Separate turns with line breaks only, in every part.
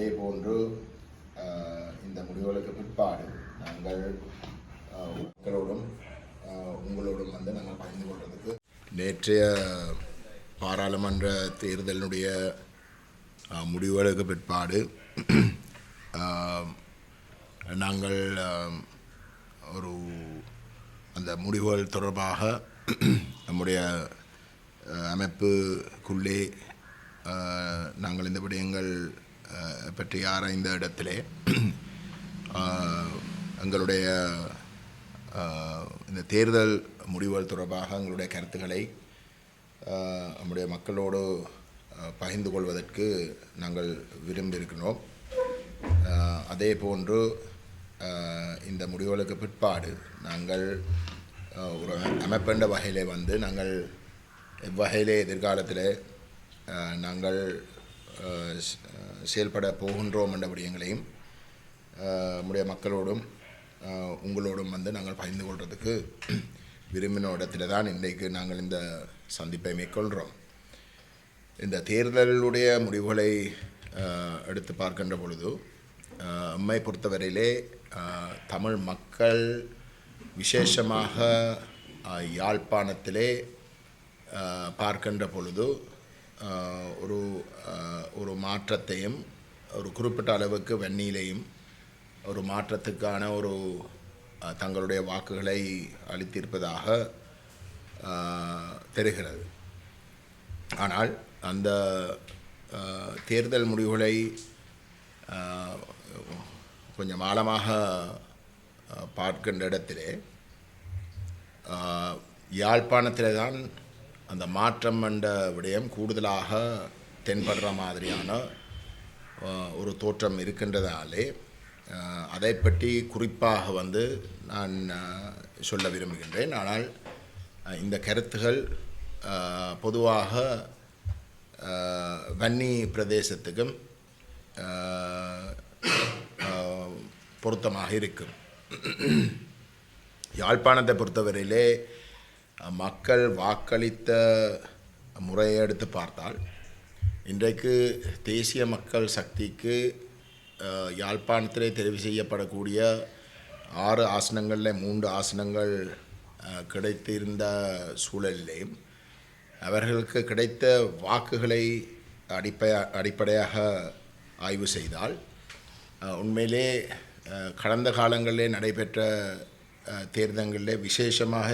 அதே போன்று இந்த முடிவுகளுக்கு பிற்பாடு நாங்கள் மக்களோடும் உங்களோடும் வந்து நாங்கள் பகிர்ந்து கொள்வதற்கு நேற்றைய பாராளுமன்ற தேர்தலினுடைய முடிவுகளுக்கு பிற்பாடு நாங்கள் ஒரு அந்த முடிவுகள் தொடர்பாக நம்முடைய அமைப்புக்குள்ளே நாங்கள் இந்த விடயங்கள் பற்றி ஆராய்ந்த இடத்திலே எங்களுடைய இந்த தேர்தல் முடிவுகள் தொடர்பாக எங்களுடைய கருத்துக்களை நம்முடைய மக்களோடு பகிர்ந்து கொள்வதற்கு நாங்கள் விரும்பியிருக்கிறோம். அதே போன்று இந்த முடிவுகளுக்கு பிற்பாடு நாங்கள் ஒரு அமைப்பென்ற வகையிலே வந்து நாங்கள் எவ்வகையிலே எதிர்காலத்தில் நாங்கள் செயல்பட போகின்றோம் என்ற விடயங்களையும் நம்முடைய மக்களோடும் உங்களோடும் வந்து நாங்கள் பகிர்ந்து கொள்வதற்கு விரும்பின இடத்துல தான் இன்றைக்கு நாங்கள் இந்த சந்திப்பை மேற்கொள்கிறோம். இந்த தேர்தலுடைய முடிவுகளை எடுத்து பார்க்கின்ற பொழுது நம்மை பொறுத்தவரையிலே தமிழ் மக்கள் விசேஷமாக யாழ்ப்பாணத்திலே பார்க்கின்ற பொழுது ஒரு மாற்றத்தையும் ஒரு குறிப்பிட்ட அளவுக்கு வன்னியிலையும் ஒரு மாற்றத்துக்கான ஒரு தங்களுடைய வாக்குகளை அளித்திருப்பதாக தெரிகிறது. ஆனால் அந்த தேர்தல் முடிவுகளை கொஞ்சம் ஆழமாக பார்க்கின்ற இடத்திலே யாழ்ப்பாணத்தில் தான் அந்த மாற்றம் என்ற விடயம் கூடுதலாக தென்படுற மாதிரியான ஒரு தோற்றம் இருக்கின்றதாலே அதை பற்றி குறிப்பாக வந்து நான் சொல்ல விரும்புகின்றேன். ஆனால் இந்த கருத்துகள் பொதுவாக வன்னி பிரதேசத்துக்கும் பொருத்தமாக இருக்கும். யாழ்ப்பாணத்தை பொறுத்தவரையிலே மக்கள் வாக்களித்த முறையை எடுத்து பார்த்தால் இன்றைக்கு தேசிய மக்கள் சக்திக்கு யாழ்ப்பாணத்திலே தெரிவு செய்யப்படக்கூடிய 6 ஆசனங்களில் 3 ஆசனங்கள் கிடைத்திருந்த சூழலிலே அவர்களுக்கு கிடைத்த வாக்குகளை அடிப்படையாக ஆய்வு செய்தால் உண்மையிலே கடந்த காலங்களிலே நடைபெற்ற தேர்தல்களிலே விசேஷமாக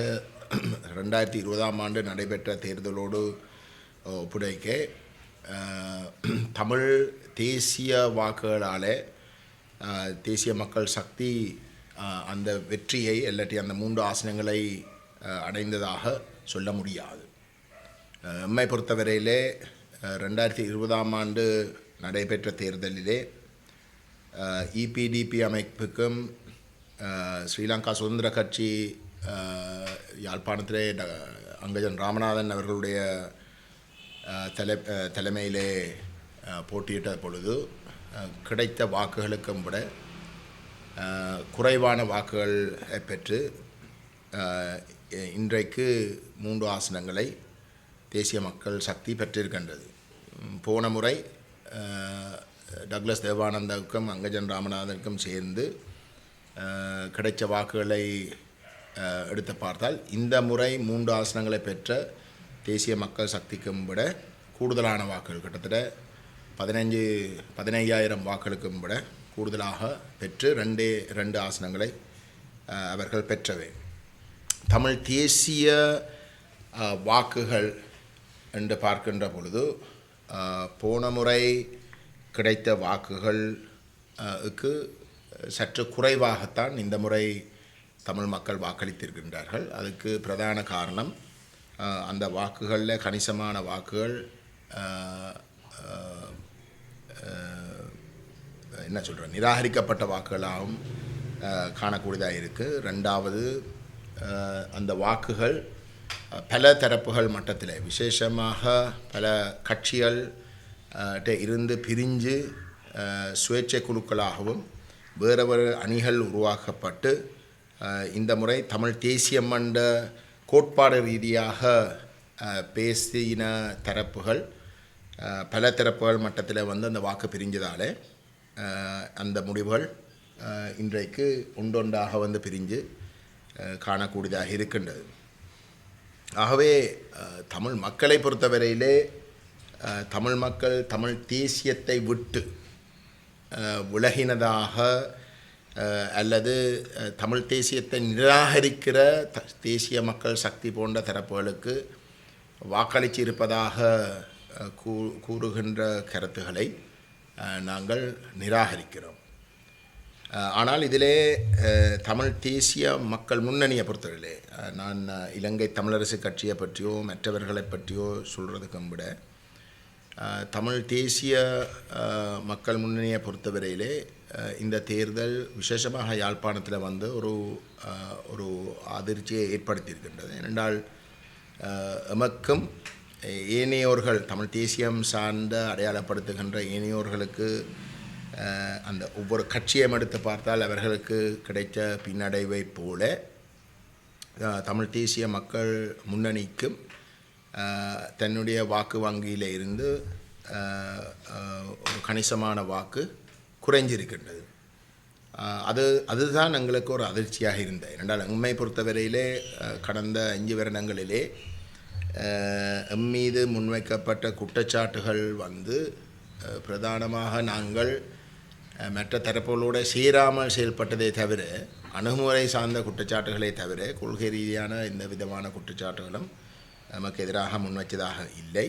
2020ஆம் ஆண்டு நடைபெற்ற தேர்தலோடு ஒப்புடைக்க தமிழ் தேசிய வாக்குகளால் தேசிய மக்கள் சக்தி அந்த வெற்றியை இல்லாட்டி அந்த 3 ஆசனங்களை அடைந்ததாக சொல்ல முடியாது. எம்மை பொறுத்தவரையிலே 2020ஆம் ஆண்டு நடைபெற்ற தேர்தலிலே EPDP அமைப்புக்கும் ஸ்ரீலங்கா சுதந்திர கட்சி யாழ்ப்பாணத்திலே அங்கஜன் ராமநாதன் அவர்களுடைய தலைமையிலே போட்டியிட்ட பொழுது கிடைத்த வாக்குகளுக்கும் விட குறைவான வாக்குகளை பெற்று இன்றைக்கு 3 ஆசனங்களை தேசிய மக்கள் சக்தி பெற்றிருக்கின்றது. போன முறை டக்ளஸ் தேவானந்தாவுக்கும் அங்கஜன் ராமநாதனுக்கும் சேர்ந்து கிடைச்ச வாக்குகளை எடுத்து பார்த்தால் இந்த முறை 3 ஆசனங்களை பெற்ற தேசிய மக்கள் சக்திக்கும் விட கூடுதலான வாக்குகள் கிட்டத்தட்ட 15,000 வாக்குகளுக்கும் விட கூடுதலாக பெற்று 2 ஆசனங்களை அவர்கள் பெற்றவை. தமிழ் தேசிய வாக்குகள் என்று பார்க்கின்ற பொழுது போன முறை கிடைத்த வாக்குகளுக்கு சற்று குறைவாகத்தான் இந்த முறை தமிழ் மக்கள் வாக்களித்திருக்கின்றார்கள். அதுக்கு பிரதான காரணம் அந்த வாக்குகளில் கணிசமான வாக்குகள் நிராகரிக்கப்பட்ட வாக்குகளாகவும் காணக்கூடியதாக இருக்குது. 2வது அந்த வாக்குகள் பல தரப்புகள் மட்டத்தில் விசேஷமாக பல கட்சிகள் இருந்து பிரிஞ்சு சுயேட்சை குழுக்களாகவும் வேறு அணிகள் உருவாக்கப்பட்டு இந்த முறை தமிழ் தேசியம் என்ற கோட்பாடு ரீதியாக பேசின தரப்புகள் பல தரப்புகள் மட்டத்தில் வந்து அந்த வாக்கு பிரிஞ்சதால் அந்த முடிவுகள் இன்றைக்கு ஒன்றொன்றாக வந்து பிரிஞ்சு காணக்கூடியதாக இருக்கின்றது. ஆகவே தமிழ் மக்களை பொறுத்தவரையிலே தமிழ் மக்கள் தமிழ் தேசியத்தை விட்டு விலகினதாக அல்லது தமிழ் தேசியத்தை நிராகரிக்கிற தேசிய மக்கள் சக்தி போன்ற தரப்புகளுக்கு வாக்களித்து இருப்பதாக கூறுகின்ற கருத்துக்களை நாங்கள் நிராகரிக்கிறோம். ஆனால் இதிலே தமிழ் தேசிய மக்கள் முன்னணியை பொறுத்தவரையிலே நான் இலங்கை தமிழரசு கட்சியை பற்றியோ மற்றவர்களை பற்றியோ சொல்கிறதுக்கும் விட தமிழ் தேசிய மக்கள் முன்னணியை பொறுத்தவரையிலே இந்த தேர்தல் விசேஷமாக யாழ்ப்பாணத்தில் வந்து ஒரு அதிர்ச்சியை ஏற்படுத்தியிருக்கின்றது. ஏனென்றால் எமக்கும் ஏனையோர்கள் தமிழ் தேசியம் சார்ந்த அடையாளப்படுத்துகின்ற ஏனையோர்களுக்கு அந்த ஒவ்வொரு கட்சியும் எடுத்து பார்த்தால் அவர்களுக்கு கிடைத்த பின்னடைவை போல தமிழ் தேசிய மக்கள் முன்னணிக்கும் தன்னுடைய வாக்கு வங்கியில் இருந்து ஒரு கணிசமான வாக்கு குறைஞ்சிருக்கின்றது. அதுதான் எங்களுக்கு ஒரு அதிர்ச்சியாக இருந்தது. ஏனென்றால் எம்மை பொறுத்தவரையிலே கடந்த 5 வருடங்களிலே எம்மீது முன்வைக்கப்பட்ட குற்றச்சாட்டுகள் வந்து பிரதானமாக நாங்கள் மற்ற தரப்புகளோடு சேராமல் செயல்பட்டதை தவிர அணுகுமுறை சார்ந்த குற்றச்சாட்டுகளை தவிர கொள்கை ரீதியான எந்த விதமான குற்றச்சாட்டுகளும் நமக்கு எதிராக முன்வைச்சதாக இல்லை.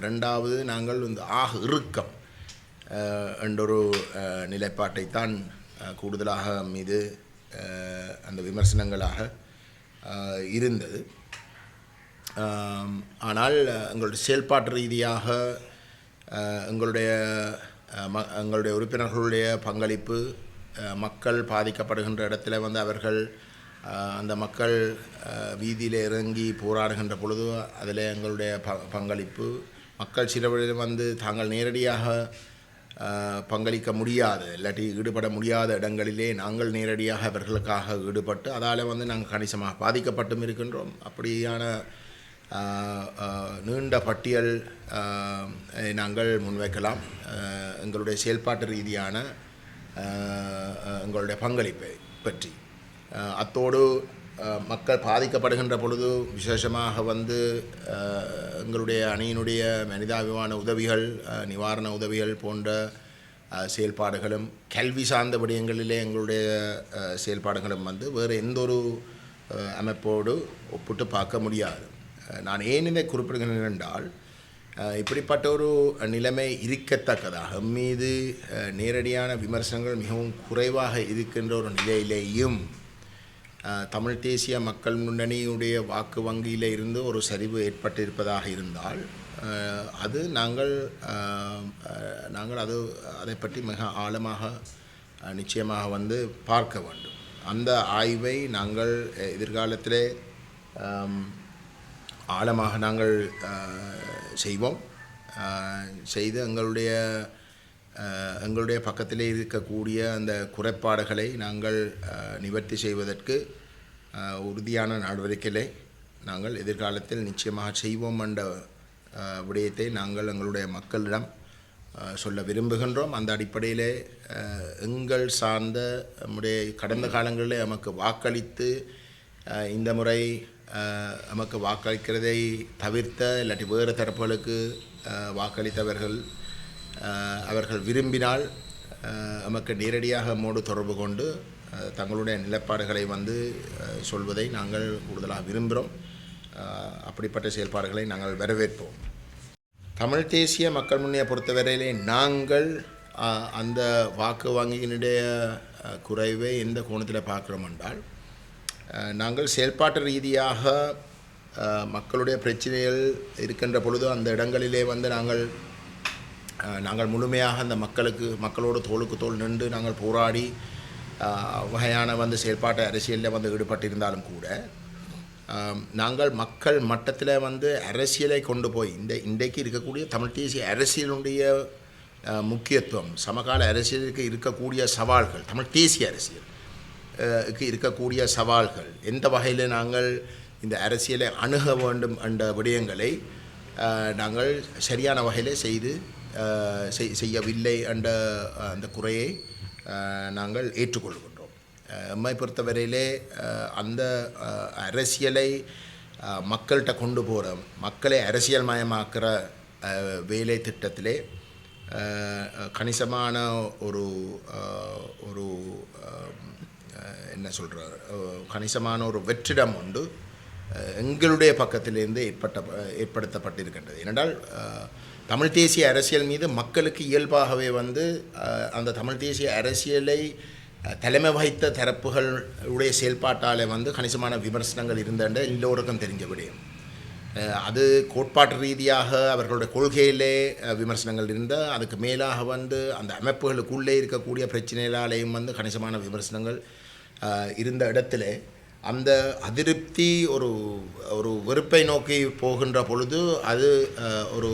ரெண்டாவது, நாங்கள் இறுக்கம் என்றொரு நிலைப்பாட்டைத்தான் கூடுதலாக மீது அந்த விமர்சனங்களாக இருந்தது. ஆனால் எங்களுடைய செயல்பாட்டு ரீதியாக எங்களுடைய உறுப்பினர்களுடைய பங்களிப்பு, மக்கள் பாதிக்கப்படுகின்ற இடத்துல வந்து அவர்கள் அந்த மக்கள் வீதியில் இறங்கி போராடுகின்ற பொழுது அதில் எங்களுடைய பங்களிப்பு, மக்கள் சிலவழில் வந்து தாங்கள் நேரடியாக பங்களிக்க முடியாத இல்லாட்டி ஈடுபட முடியாத இடங்களிலே நாங்கள் நேரடியாக அவர்களுக்காக ஈடுபட்டு அதால் வந்து நாங்கள் கணிசமாக பாதிக்கப்பட்டும் இருக்கின்றோம். அப்படியான நீண்ட பட்டியல் நாங்கள் முன்வைக்கலாம் எங்களுடைய செயல்பாட்டு ரீதியான எங்களுடைய பங்களிப்பை பற்றி. அத்தோடு மக்கள் பாதிக்கப்படுகின்ற பொழுது விசேஷமாக வந்து எங்களுடைய அணியினுடைய மனிதாபிமான உதவிகள், நிவாரண உதவிகள் போன்ற செயல்பாடுகளும், கல்வி சார்ந்த விடயங்களிலே எங்களுடைய செயல்பாடுகளும் வந்து வேறு எந்த ஒரு அமைப்போடு ஒப்பிட்டு பார்க்க முடியாது. நான் ஏன் இதை குறிப்பிடுகிறேன் என்றால், இப்படிப்பட்ட ஒரு நிலைமை இருக்கத்தக்கதாக மீது நேரடியான விமர்சனங்கள் மிகவும் குறைவாக இருக்கின்ற ஒரு நிலையிலேயும் தமிழ் தேசிய மக்கள் முன்னணியுடைய வாக்கு வங்கியில் இருந்து ஒரு சரிவு ஏற்பட்டிருப்பதாக இருந்தால் அது நாங்கள் அதை பற்றி மிக ஆழமாக நிச்சயமாக வந்து பார்க்க வேண்டும். அந்த ஆய்வை நாங்கள் எதிர்காலத்திலே ஆழமாக நாங்கள் செய்வோம். செய்து எங்களுடைய பக்கத்திலே இருக்கக்கூடிய அந்த குறைபாடுகளை நாங்கள் நிவர்த்தி செய்வதற்கு உறுதியான நடவடிக்கைகளை நாங்கள் எதிர்காலத்தில் நிச்சயமாக செய்வோம் என்ற விடயத்தை நாங்கள் எங்களுடைய மக்களிடம் சொல்ல விரும்புகின்றோம். அந்த அடிப்படையிலே எங்கள் சார்ந்த நம்முடைய கடந்த காலங்களிலே நமக்கு வாக்களித்து இந்த முறை நமக்கு வாக்களிக்கிறதை தவிர்த்த இல்லாட்டி வேறு தரப்புகளுக்கு வாக்களித்தவர்கள் அவர்கள் விரும்பினால் நமக்கு நேரடியாக நம்மோடு தொடர்பு கொண்டு தங்களுடைய நிலைப்பாடுகளை வந்து சொல்வதை நாங்கள் கூடுதலாக விரும்புகிறோம். அப்படிப்பட்ட செயல்பாடுகளை நாங்கள் வரவேற்போம். தமிழ் தேசிய மக்கள் முன்னணியை பொறுத்தவரையிலே நாங்கள் அந்த வாக்கு வங்கியினுடைய குறைவை எந்த கோணத்தில் பார்க்குறோம் என்றால், நாங்கள் செயல்பாட்டு ரீதியாக மக்களுடைய பிரச்சனைகள் இருக்கின்ற பொழுது அந்த இடங்களிலே வந்து நாங்கள் முழுமையாக அந்த மக்களோடு தோளுக்கு தோள் நின்று நாங்கள் போராடி வகையான வந்து செயல்பாட்டு அரசியலில் வந்து ஈடுபட்டிருந்தாலும் கூட நாங்கள் மக்கள் மட்டத்தில் வந்து அரசியலை கொண்டு போய் இன்றைக்கு இருக்கக்கூடிய தமிழ் தேசிய அரசியலுடைய முக்கியத்துவம், சமகால அரசியலுக்கு இருக்கக்கூடிய சவால்கள், தமிழ் தேசிய அரசியலுக்கு இருக்கக்கூடிய சவால்கள், எந்த வகையில் நாங்கள் இந்த அரசியலை அணுக வேண்டும் என்ற விடயங்களை நாங்கள் சரியான வகையில் செய்து செய்யவில்லை என்ற அந்த குறையை நாங்கள் ஏற்றுக்கொள்கின்றோம். எம்மை பொறுத்தவரையிலே அந்த அரசியலை மக்கள்கிட்ட கொண்டு போகிற, மக்களை அரசியல் மயமாக்குற வேலை திட்டத்திலே கணிசமான ஒரு ஒரு என்ன சொல்கிறார், கணிசமான ஒரு வெற்றிடம் உண்டு எங்களுடைய பக்கத்திலிருந்து ஏற்படுத்தப்பட்டிருக்கின்றது. ஏனென்றால் தமிழ் தேசிய அரசியல் மீது மக்களுக்கு இயல்பாகவே அந்த தமிழ் தேசிய அரசியலை தலைமை வகித்த தரப்புகளுடைய செயல்பாட்டால் கணிசமான விமர்சனங்கள் இருந்தன்ற எல்லோருக்கும் தெரிஞ்ச விடயம். அது கோட்பாட்டு ரீதியாக அவர்களுடைய கொள்கையிலே விமர்சனங்கள் இருந்தால், அதுக்கு மேலாக அந்த அமைப்புகளுக்குள்ளே இருக்கக்கூடிய பிரச்சனைகளாலேயும் கணிசமான விமர்சனங்கள் இருந்த இடத்துல அந்த அதிருப்தி ஒரு ஒரு வெறுப்பை நோக்கி போகின்ற பொழுது அது ஒரு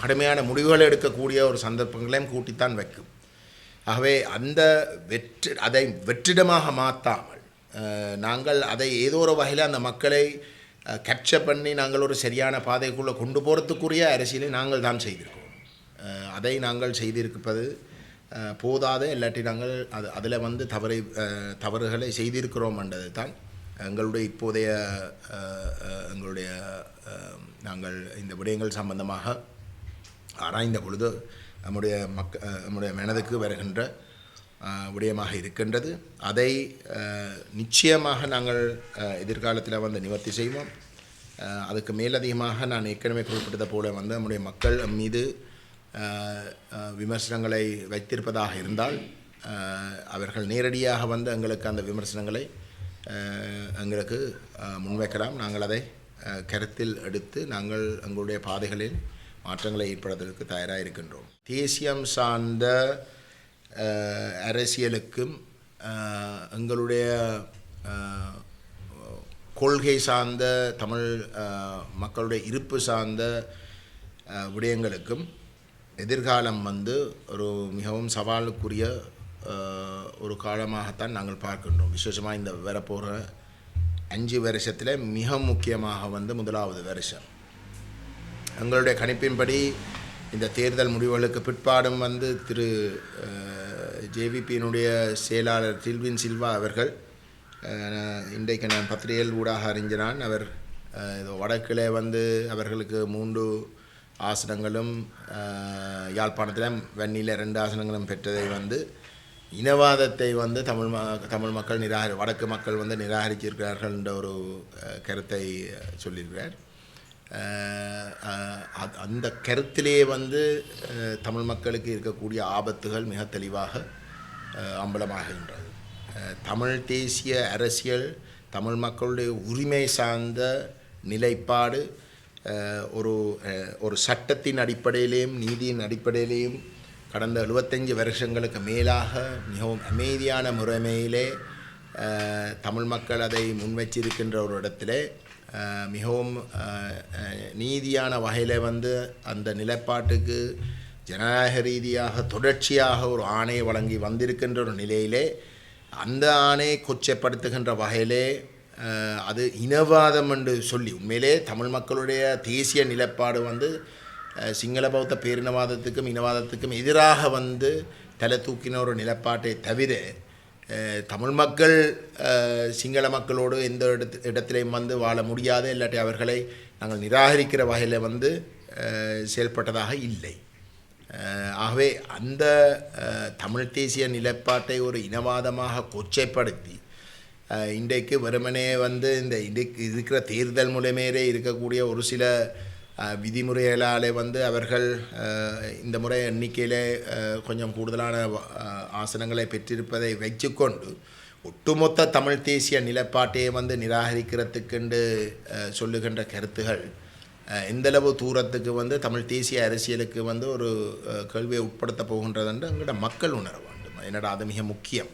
கடுமையான முடிவுகளை எடுக்கக்கூடிய ஒரு சந்தர்ப்பங்களையும் கூட்டித்தான் வைக்கும். ஆகவே அதை வெற்றிடமாக மாற்றாமல் நாங்கள் அதை ஏதோ ஒரு வகையில் அந்த மக்களை கேப்சர் பண்ணி நாங்கள் ஒரு சரியான பாதைக்குள்ளே கொண்டு போகிறதுக்குரிய அரசியலை நாங்கள் தான் செய்திருக்கோம். அதை நாங்கள் செய்திருப்பது போதாது, இல்லாட்டி நாங்கள் அதில் தவறுகளை செய்திருக்கிறோம் என்றது தான் எங்களுடைய இப்போதைய நாங்கள் இந்த விடயங்கள் சம்பந்தமாக ஆராய்ந்த பொழுது நம்முடைய மனதுக்கு வருகின்ற விடயமாக இருக்கின்றது. அதை நிச்சயமாக நாங்கள் எதிர்காலத்தில் நிவர்த்தி செய்வோம். அதுக்கு மேலதிகமாக நான் ஏற்கனவே குறிப்பிட்டதை போல நம்முடைய மக்கள் மீது விமர்சனங்களை வைத்திருப்பதாக இருந்தால் அவர்கள் நேரடியாக எங்களுக்கு அந்த விமர்சனங்களை எங்களுக்கு முன்வைக்கலாம். நாங்கள் அதை கருத்தில் எடுத்து நாங்கள் எங்களுடைய பாதைகளில் மாற்றங்களை ஏற்படுவதற்கு தயாராக இருக்கின்றோம். தேசியம் சார்ந்த அரசியலுக்கும் எங்களுடைய கொள்கை சார்ந்த தமிழ் மக்களுடைய இருப்பு சார்ந்த விடயங்களுக்கும் எதிர்காலம் ஒரு மிகவும் சவாலுக்குரிய ஒரு காலமாகத்தான் நாங்கள் பார்க்கின்றோம். விசேஷமாக இந்த வரப்போகிற 5 வருஷத்தில் மிக முக்கியமாக முதலாவது வருஷம். எங்களுடைய கணிப்பின்படி இந்த தேர்தல் முடிவுகளுக்கு பிற்பாடும் திரு ஜேவிபியினுடைய செயலாளர் டில்வின் சில்வா அவர்கள் இன்றைக்கு நான் பத்திரிகைகள் ஊடாக அறிஞ்சினான். அவர் வடக்கிலே அவர்களுக்கு 3 ஆசனங்களும் யாழ்ப்பாணத்தில் வன்னியில் 2 ஆசனங்களும் பெற்றதை இனவாதத்தை தமிழ் மக்கள் வடக்கு மக்கள் நிராகரிச்சிருக்கிறார்கள் என்ற ஒரு கருத்தை சொல்லியிருக்கிறார். அந்த கருத்திலேயே தமிழ் மக்களுக்கு இருக்கக்கூடிய ஆபத்துகள் மிக தெளிவாக அம்பலமாகின்றது. தமிழ் தேசிய அரசியல், தமிழ் மக்களுடைய உரிமை சார்ந்த நிலைப்பாடு ஒரு சட்டத்தின் அடிப்படையிலேயும் நீதியின் அடிப்படையிலேயும் கடந்த 75 வருஷங்களுக்கு மேலாக மிகவும் அமைதியான முறைமையிலே தமிழ் மக்கள் அதை முன்வச்சிருக்கின்ற ஒரு இடத்துல மிகவும் நீதியான வகையில் அந்த நிலைப்பாட்டுக்கு ஜனநாயக ரீதியாக தொடர்ச்சியாக ஒரு ஆணையை வழங்கி வந்திருக்கின்ற ஒரு நிலையிலே அந்த ஆணையை கொச்சைப்படுத்துகின்ற வகையிலே அது இனவாதம் என்று சொல்லி உண்மையிலே தமிழ் மக்களுடைய தேசிய நிலைப்பாடு சிங்கள பௌத்த பேரினவாதத்துக்கும் இனவாதத்துக்கும் எதிராக தலை தூக்கின ஒரு நிலைப்பாட்டை தவிர தமிழ் மக்கள் சிங்கள மக்களோடு எந்த இடத்திலையும் வாழ முடியாது, இல்லாட்டி அவர்களை நாங்கள் நிராகரிக்கிற வகையில் செயல்பட்டதாக இல்லை. ஆகவே அந்த தமிழ் தேசிய நிலைப்பாட்டை ஒரு இனவாதமாக கொச்சைப்படுத்தி இன்றைக்கு வெறுமனே இந்த இருக்கிற தேர்தல் மூலமேலே இருக்கக்கூடிய ஒரு சில விதிமுறைகளாலே அவர்கள் இந்த முறை எண்ணிக்கையில் கொஞ்சம் கூடுதலான ஆசனங்களை பெற்றிருப்பதை வச்சுக்கொண்டு ஒட்டுமொத்த தமிழ் தேசிய நிலைப்பாட்டையே நிராகரிக்கிறதுக்கென்று சொல்லுகின்ற கருத்துகள் எந்தளவு தூரத்துக்கு தமிழ் தேசிய அரசியலுக்கு ஒரு கேள்வியை உட்படுத்த போகின்றது என்று எங்களோட மக்கள் உணர வேண்டும். என்னடா அது மிக முக்கியம்.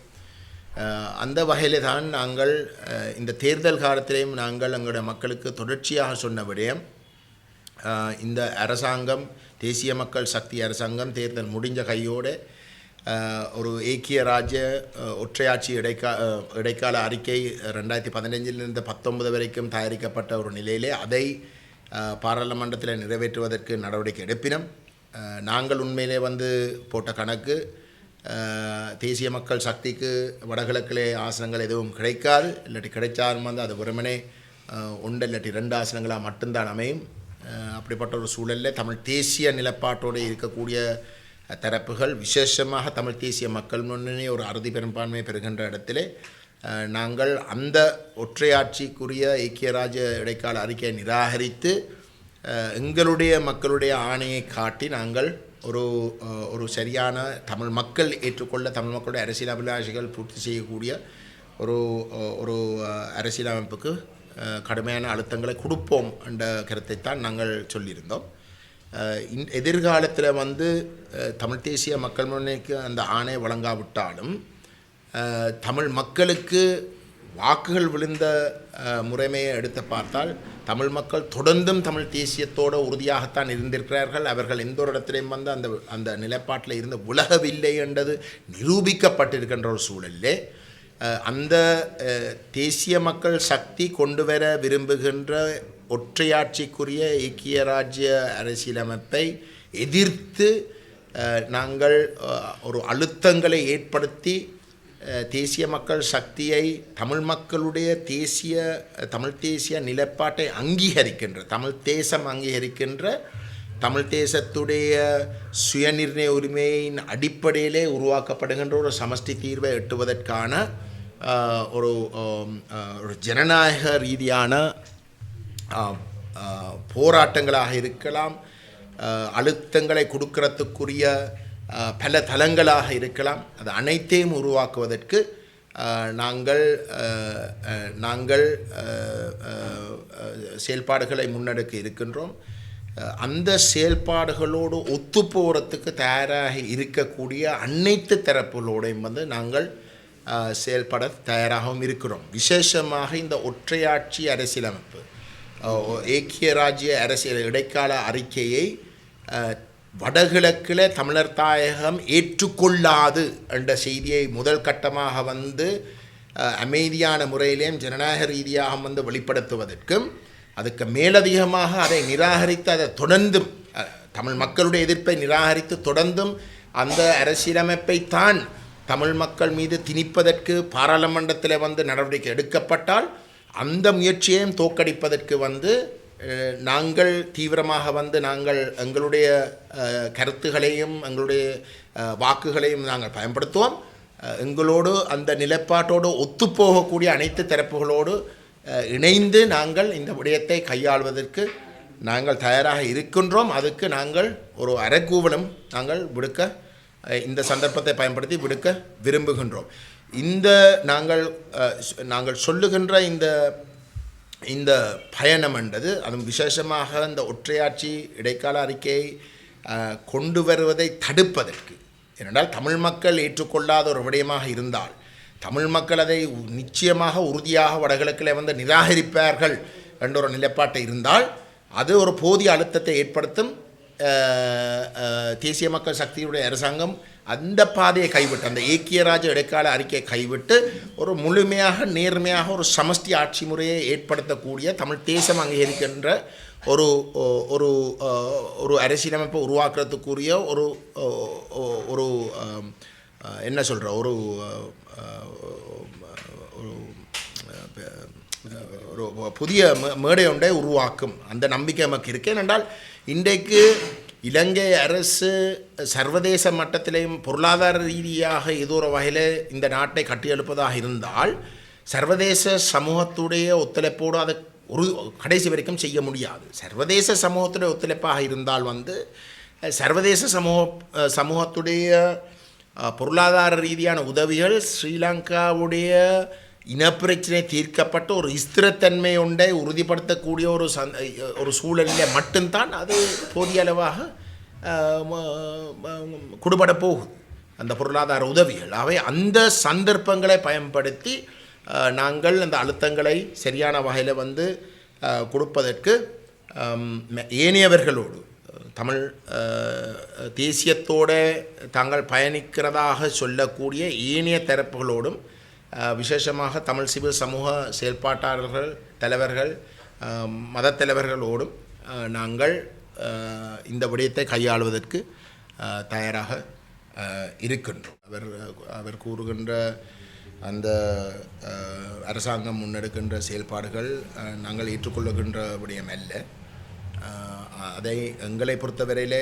அந்த வகையில் தான் நாங்கள் இந்த தேர்தல் காலத்திலேயும் நாங்கள் எங்களுடைய மக்களுக்கு தொடர்ச்சியாக சொன்ன விடயம், இந்த அரசாங்கம் தேசிய மக்கள் சக்தி அரசாங்கம் தேர்தல் முடிஞ்ச கையோடு ஒரு ஏக்கிய ராஜ்ய ஒற்றையாட்சி இடைக்கால அறிக்கை 2015 19 வரைக்கும் தயாரிக்கப்பட்ட ஒரு நிலையிலே அதை பாராளுமன்றத்தில் நிறைவேற்றுவதற்கு நடவடிக்கை எடுப்பினோம். நாங்கள் உண்மையிலே வந்து போட்ட கணக்கு தேசிய மக்கள் சக்திக்கு வடகிழக்கிலே ஆசனங்கள் எதுவும் கிடைக்காது, இல்லாட்டி கிடைச்சாலும் வந்து அது வெறுமனே 1 இல்லாட்டி 2 ஆசனங்களாக மட்டும்தான் அமையும். அப்படிப்பட்ட ஒரு சூழலில் தமிழ் தேசிய நிலப்பாட்டோடு இருக்கக்கூடிய தரப்புகள், விசேஷமாக தமிழ் தேசிய மக்கள் முன்னணி ஒரு அறுதி பெரும்பான்மை பெறுகின்ற இடத்திலே நாங்கள் அந்த ஒற்றையாட்சிக்குரிய ஐக்கிய ராஜ்ய இடைக்கால அறிக்கையை நிராகரித்து எங்களுடைய மக்களுடைய ஆணையை காட்டி நாங்கள் ஒரு சரியான தமிழ் மக்கள் ஏற்றுக்கொள்ள, தமிழ் மக்களுடைய அரசியல் அபிலாஷைகள் பூர்த்தி செய்யக்கூடிய ஒரு அரசியலமைப்புக்கு கடுமையான அழுத்தங்களை கொடுப்போம் என்ற கருத்தைத்தான் நாங்கள் சொல்லியிருந்தோம். எதிர்காலத்தில் வந்து தமிழ் தேசிய மக்கள் முன்னணிக்கு அந்த ஆணை வழங்காவிட்டாலும் தமிழ் மக்களுக்கு வாக்குகள் விழுந்த முறைமையை எடுத்து பார்த்தால் தமிழ் மக்கள் தொடர்ந்தும் தமிழ் தேசியத்தோடு உறுதியாகத்தான் இருந்திருக்கிறார்கள். அவர்கள் எந்த ஒரு இடத்திலையும் வந்து அந்த நிலைப்பாட்டில் இருந்து விலகவில்லை என்றது நிரூபிக்கப்பட்டிருக்கின்ற ஒரு சூழலிலே அந்த தேசிய மக்கள் சக்தி கொண்டு வர விரும்புகின்ற ஒற்றையாட்சிக்குரிய ஐக்கிய ராஜ்ய அரசியலமைப்பை எதிர்த்து நாங்கள் ஒரு அழுத்தங்களை ஏற்படுத்தி தேசிய மக்கள் சக்தியை தமிழ் மக்களுடைய தமிழ் தேசிய நிலைப்பாட்டை அங்கீகரிக்கின்ற, தமிழ் தேசம் அங்கீகரிக்கின்ற, தமிழ் தேசத்துடைய சுயநிர்ணய உரிமையின் அடிப்படையிலே உருவாக்கப்படுகின்ற ஒரு சமஷ்டி தீர்வை எட்டுவதற்கான ஒரு ஜனநாயக ரீதியான போராட்டங்களாக இருக்கலாம், அழுத்தங்களை கொடுக்கறதுக்குரிய பல தளங்களாக இருக்கலாம். அது அனைத்தையும் உருவாக்குவதற்கு நாங்கள் செயல்பாடுகளை முன்னெடுக்க இருக்கின்றோம். அந்த செயல்பாடுகளோடு ஒத்துப்போகிறதுக்கு தயாராக இருக்கக்கூடிய அனைத்து தரப்புகளோடையும் வந்து நாங்கள் செயல்பட தயாராகவும் இருக்கிறோம். விசேஷமாக இந்த ஒற்றையாட்சி அரசியலமைப்பு, ஐக்கிய ராஜ்ய அரசியல் இடைக்கால அறிக்கையை வடகிழக்கில் தமிழர் தாயகம் ஏற்றுக்கொள்ளாது என்ற செய்தியை முதல் கட்டமாக வந்து அமைதியான முறையிலேயும் ஜனநாயக ரீதியாக வந்து வெளிப்படுத்துவதற்கும், அதுக்கு மேலதிகமாக அதை நிராகரித்து அதை தொடர்ந்தும் தமிழ் மக்களுடைய எதிர்ப்பை நிராகரித்து தொடர்ந்தும் அந்த அரசியலமைப்பை தான் தமிழ் மக்கள் மீது திணிப்பதற்கு பாராளுமன்றத்தில் வந்து நடவடிக்கை எடுக்கப்பட்டால் அந்த முயற்சியையும் தோற்கடிப்பதற்கு வந்து நாங்கள் தீவிரமாக வந்து நாங்கள் எங்களுடைய கருத்துகளையும் எங்களுடைய வாக்குகளையும் நாங்கள் பயன்படுத்துவோம். எங்களோடு அந்த நிலைப்பாட்டோடு ஒத்துப்போகக்கூடிய அனைத்து தரப்புகளோடு இணைந்து நாங்கள் இந்த விடயத்தை கையாள்வதற்கு நாங்கள் தயாராக இருக்கின்றோம். அதுக்கு நாங்கள் ஒரு அறைகூவலும் நாங்கள் இந்த சந்தர்ப்பத்தை பயன்படுத்தி விடுக்க விரும்புகின்றோம். நாங்கள் சொல்லுகின்ற இந்த பயணம் என்றது அதுவும் விசேஷமாக இந்த ஒற்றையாட்சி இடைக்கால அறிக்கையை கொண்டு வருவதை தடுப்பதற்கு, ஏனென்றால் தமிழ் மக்கள் ஏற்றுக்கொள்ளாத ஒரு விடயமாக இருந்தால் தமிழ் மக்கள் அதை நிச்சயமாக உறுதியாக வடகிழக்கில் வந்து நிராகரிப்பார்கள் என்ற ஒரு நிலைப்பாட்டை இருந்தால் அது ஒரு போதிய அழுத்தத்தை ஏற்படுத்தும். தேசிய மக்கள் சக்தியுடைய அரசாங்கம் அந்த பாதையை கைவிட்டு, அந்த ஐக்கிய ராஜ்ய இடைக்கால அறிக்கையை கைவிட்டு ஒரு முழுமையாக நேர்மையாக ஒரு சமஷ்டி ஆட்சி முறையை ஏற்படுத்தக்கூடிய தமிழ் தேசம் அங்கீகரிக்கின்ற ஒரு அரசியலமைப்பை உருவாக்குறதுக்குரிய ஒரு என்ன சொல்கிற ஒரு புதிய மேடை ஒன்றை உருவாக்கும் அந்த நம்பிக்கை நமக்கு இருக்கு. ஏனென்றால் இன்றைக்கு இலங்கை அரசு சர்வதேச மட்டத்திலேயும் பொருளாதார ரீதியாக ஏதோ ஒரு வகையில் இந்த நாட்டை கட்டியெழுப்பதாக இருந்தால் சர்வதேச சமூகத்துடைய ஒத்துழைப்போடு அதை கடைசி வரைக்கும் செய்ய முடியாது. சர்வதேச சமூகத்துடைய ஒத்துழைப்பாக இருந்தால் வந்து சர்வதேச சமூகத்துடைய பொருளாதார ரீதியான உதவிகள் ஸ்ரீலங்காவுடைய இனப்பிரச்சனை தீர்க்கப்பட்ட ஒரு ஸ்திரத்தன்மை ஒன்றை உறுதிப்படுத்தக்கூடிய ஒரு சூழலில் மட்டும்தான் அது போதிய அளவாக கொடுபட போகுது அந்த பொருளாதார உதவிகள். அவை அந்த சந்தர்ப்பங்களை பயன்படுத்தி நாங்கள் அந்த அழுத்தங்களை சரியான வகையில் வந்து கொடுப்பதற்கு ஏனையவர்களோடு தமிழ் தேசியத்தோடு தாங்கள் பயணிக்கிறதாக சொல்லக்கூடிய ஏனைய தரப்புகளோடும் விசேஷமாக தமிழ் சிவில் சமூக செயல்பாட்டாளர்கள் தலைவர்கள் மத தலைவர்களோடும் நாங்கள் இந்த விடயத்தை கையாளுவதற்கு தயாராக இருக்கின்றோம். அவர் கூறுகின்ற அந்த அரசாங்கம் முன்னெடுக்கின்ற செயல்பாடுகள் நாங்கள் ஏற்றுக்கொள்ளுகின்ற விடயம் அல்ல. அதை எங்களை பொறுத்தவரையிலே